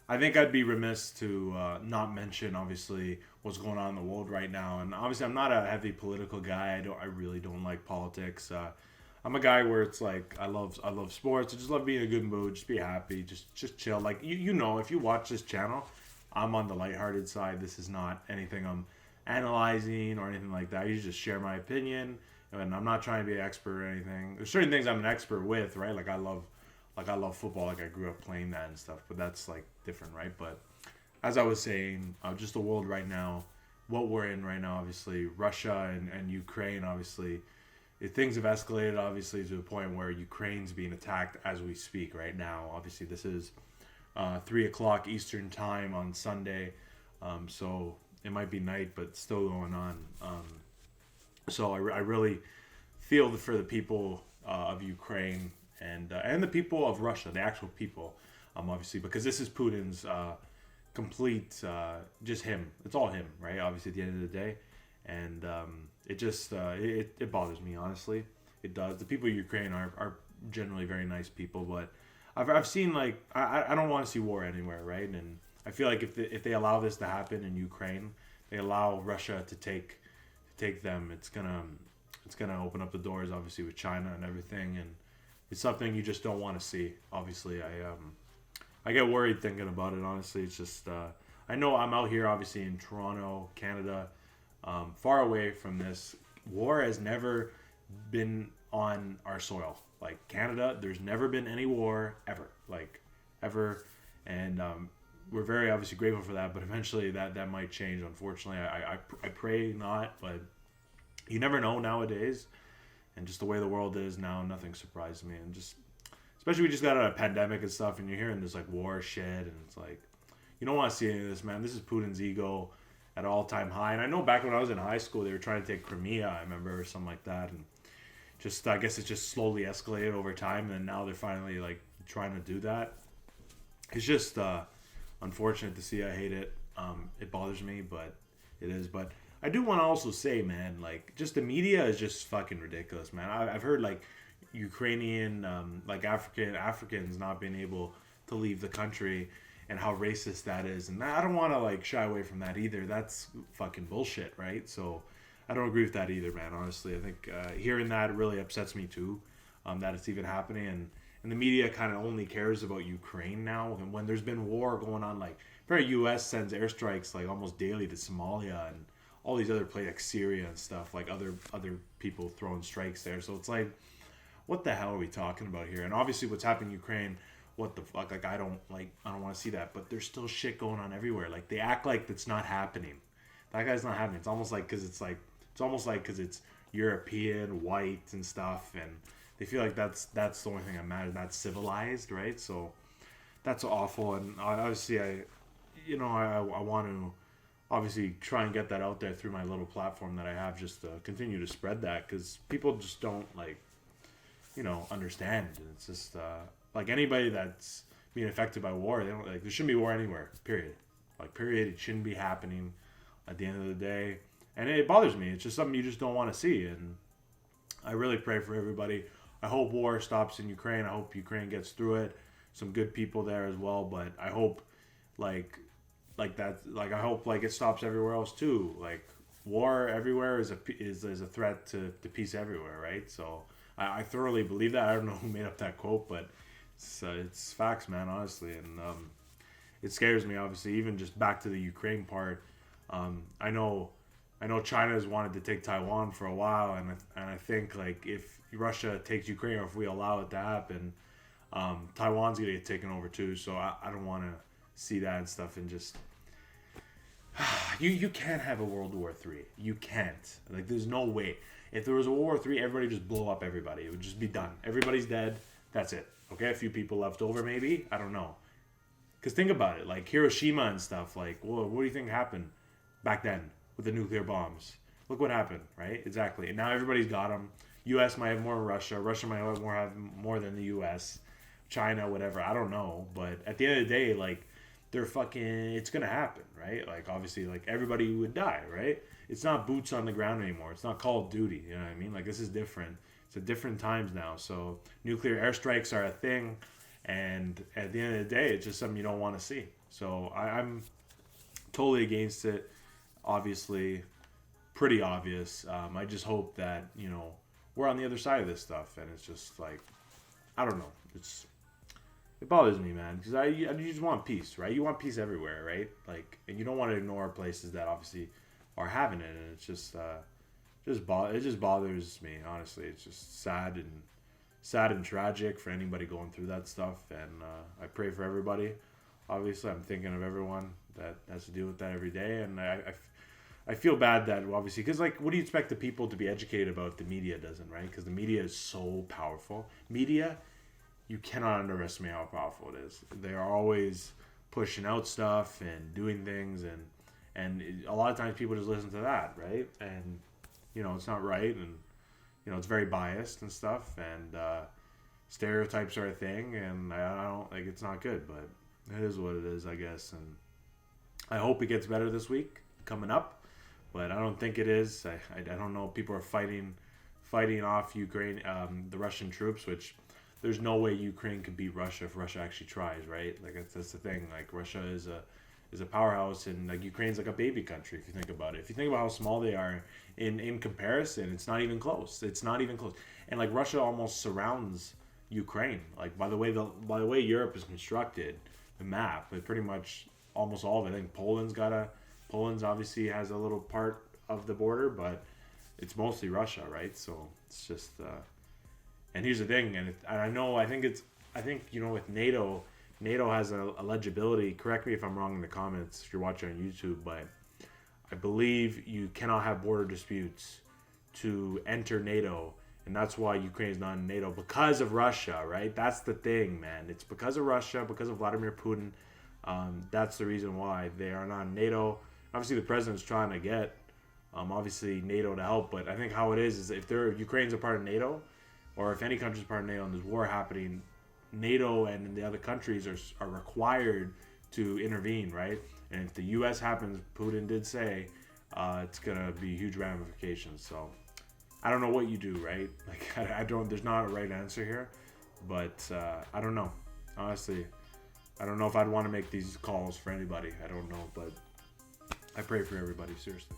I think I'd be remiss to not mention obviously what's going on in the world right now. And obviously, I'm not a heavy political guy. I really don't like politics. I'm a guy where it's like I love sports. I just love being in a good mood, just be happy, just chill. Like you know, if you watch this channel, I'm on the lighthearted side. This is not anything I'm analyzing or anything like that. I usually just share my opinion, and I'm not trying to be an expert or anything. There's certain things I'm an expert with, right? Like I love football. Like I grew up playing that and stuff. But that's like different, right? But as I was saying, just the world right now, what we're in right now, obviously Russia and Ukraine, obviously things have escalated obviously to a point where Ukraine's being attacked as we speak right now. Obviously, this is 3 o'clock Eastern time on Sunday, so it might be night, but still going on. So I really feel for the people of Ukraine and the people of Russia, the actual people, obviously, because this is Putin's complete, just him. It's all him, right? Obviously, at the end of the day, and it bothers me honestly. It does. The people of Ukraine are generally very nice people, but I've seen like I don't want to see war anywhere, right? And I feel like if they allow this to happen in Ukraine, they allow Russia to take them. It's gonna open up the doors, obviously, with China and everything, and it's something you just don't want to see. Obviously, I get worried thinking about it. Honestly, it's just I know I'm out here, obviously, in Toronto, Canada, far away from this. War has never been on our soil. Like Canada, there's never been any war ever, like ever, and we're very obviously grateful for that. But eventually, that might change. Unfortunately, I pray not, but you never know nowadays. And just the way the world is now, nothing surprises me. And just especially we just got out of a pandemic and stuff, and you're hearing this like war shit, and it's like you don't want to see any of this, man. This is Putin's ego at all time high. And I know back when I was in high school, they were trying to take Crimea, I remember, or something like that, and just I guess it just slowly escalated over time, and now they're finally like trying to do that. It's just unfortunate to see. I hate it. It bothers me, but it is. But I do want to also say, man, like just the media is just fucking ridiculous, man. I've heard like Ukrainian, like Africans not being able to leave the country, and how racist that is. And I don't want to like shy away from that either. That's fucking bullshit, right? So I don't agree with that either, man. Honestly, I think hearing that really upsets me too, that it's even happening. And the media kind of only cares about Ukraine now, and when there's been war going on, like the U.S. sends airstrikes like almost daily to Somalia and all these other places like Syria and stuff, like other people throwing strikes there. So it's like, what the hell are we talking about here? And obviously, what's happening in Ukraine, what the fuck? Like I don't want to see that. But there's still shit going on everywhere. Like they act like it's not happening. That guy's not happening. It's almost like because it's European, white, and stuff, and they feel like that's the only thing that matters. That's civilized, right? So that's awful. And obviously, I want to obviously try and get that out there through my little platform that I have, just to continue to spread that, because people just don't understand. And it's just like anybody that's being affected by war, they don't like. There shouldn't be war anywhere. Period. Like period. It shouldn't be happening. At the end of the day, and it bothers me. It's just something you just don't want to see. And I really pray for everybody. I hope war stops in Ukraine. I hope Ukraine gets through it. Some good people there as well, but I hope like I hope like it stops everywhere else too. Like war everywhere is a threat to peace everywhere, right? So I thoroughly believe that. I don't know who made up that quote, but it's facts, man, honestly. And it scares me, obviously. Even just back to the Ukraine part, I know China has wanted to take Taiwan for a while, and I think like if Russia takes Ukraine, or if we allow it to happen, Taiwan's gonna get taken over too. So I don't want to see that and stuff. And just you can't have a World War III. You can't. Like there's no way. If there was a World War III, everybody would just blow up everybody. It would just be done. Everybody's dead. That's it. Okay, a few people left over maybe. I don't know. Because think about it, like Hiroshima and stuff. Like, well, what do you think happened back then with the nuclear bombs? Look what happened, right? Exactly. And now everybody's got them. U.S. might have more than Russia. Russia might have more than the U.S. China, whatever. I don't know. But at the end of the day, like, they're fucking... It's going to happen, right? Like, obviously, like, everybody would die, right? It's not boots on the ground anymore. It's not Call of Duty, you know what I mean? Like, this is different. It's a different times now. So, nuclear airstrikes are a thing. And at the end of the day, it's just something you don't want to see. So I'm totally against it. Obviously, pretty obvious. I just hope that we're on the other side of this stuff, and it's just like I don't know. It bothers me, man, because I just want peace, right? You want peace everywhere, right? Like, and you don't want to ignore places that obviously are having it, and it's it just bothers me. Honestly, it's just sad and tragic for anybody going through that stuff, and I pray for everybody. Obviously, I'm thinking of everyone that has to deal with that every day, and I feel bad that obviously because like what do you expect the people to be educated about if the media doesn't, right? Because the media is so powerful. Media, you cannot underestimate how powerful it is. They are always pushing out stuff and doing things, and a lot of times people just listen to that, right? And it's not right, and it's very biased and stuff, and stereotypes are a thing, and I don't like it's not good, but it is what it is, I guess. And I hope it gets better this week coming up, but I don't think it is. I don't know. People are fighting off Ukraine, the Russian troops, which there's no way Ukraine could beat Russia if Russia actually tries, right? Like that's the thing. Like Russia is a powerhouse, and like Ukraine's like a baby country if you think about it. If you think about how small they are in comparison, it's not even close. It's not even close. And like Russia almost surrounds Ukraine. Like by the way Europe is constructed, the map, but pretty much almost all of it. I think Poland's obviously has a little part of the border, but it's mostly Russia, right? So it's just and here's the thing, and I think with NATO has a legibility. Correct me if I'm wrong in the comments if you're watching on YouTube, but I believe you cannot have border disputes to enter NATO, and that's why Ukraine is not in NATO because of Russia, right? That's the thing, man. It's because of Russia, because of Vladimir Putin. That's the reason why they are not in NATO. Obviously, the president's trying to get obviously NATO to help, but I think how it is if Ukraine's a part of NATO, or if any country's part of NATO and there's war happening, NATO and the other countries are required to intervene, right? And if the U.S. happens, Putin did say it's gonna be huge ramifications. So I don't know what you do, right? Like I don't. There's not a right answer here, but I don't know. Honestly, I don't know if I'd want to make these calls for anybody. I don't know, but I pray for everybody, seriously.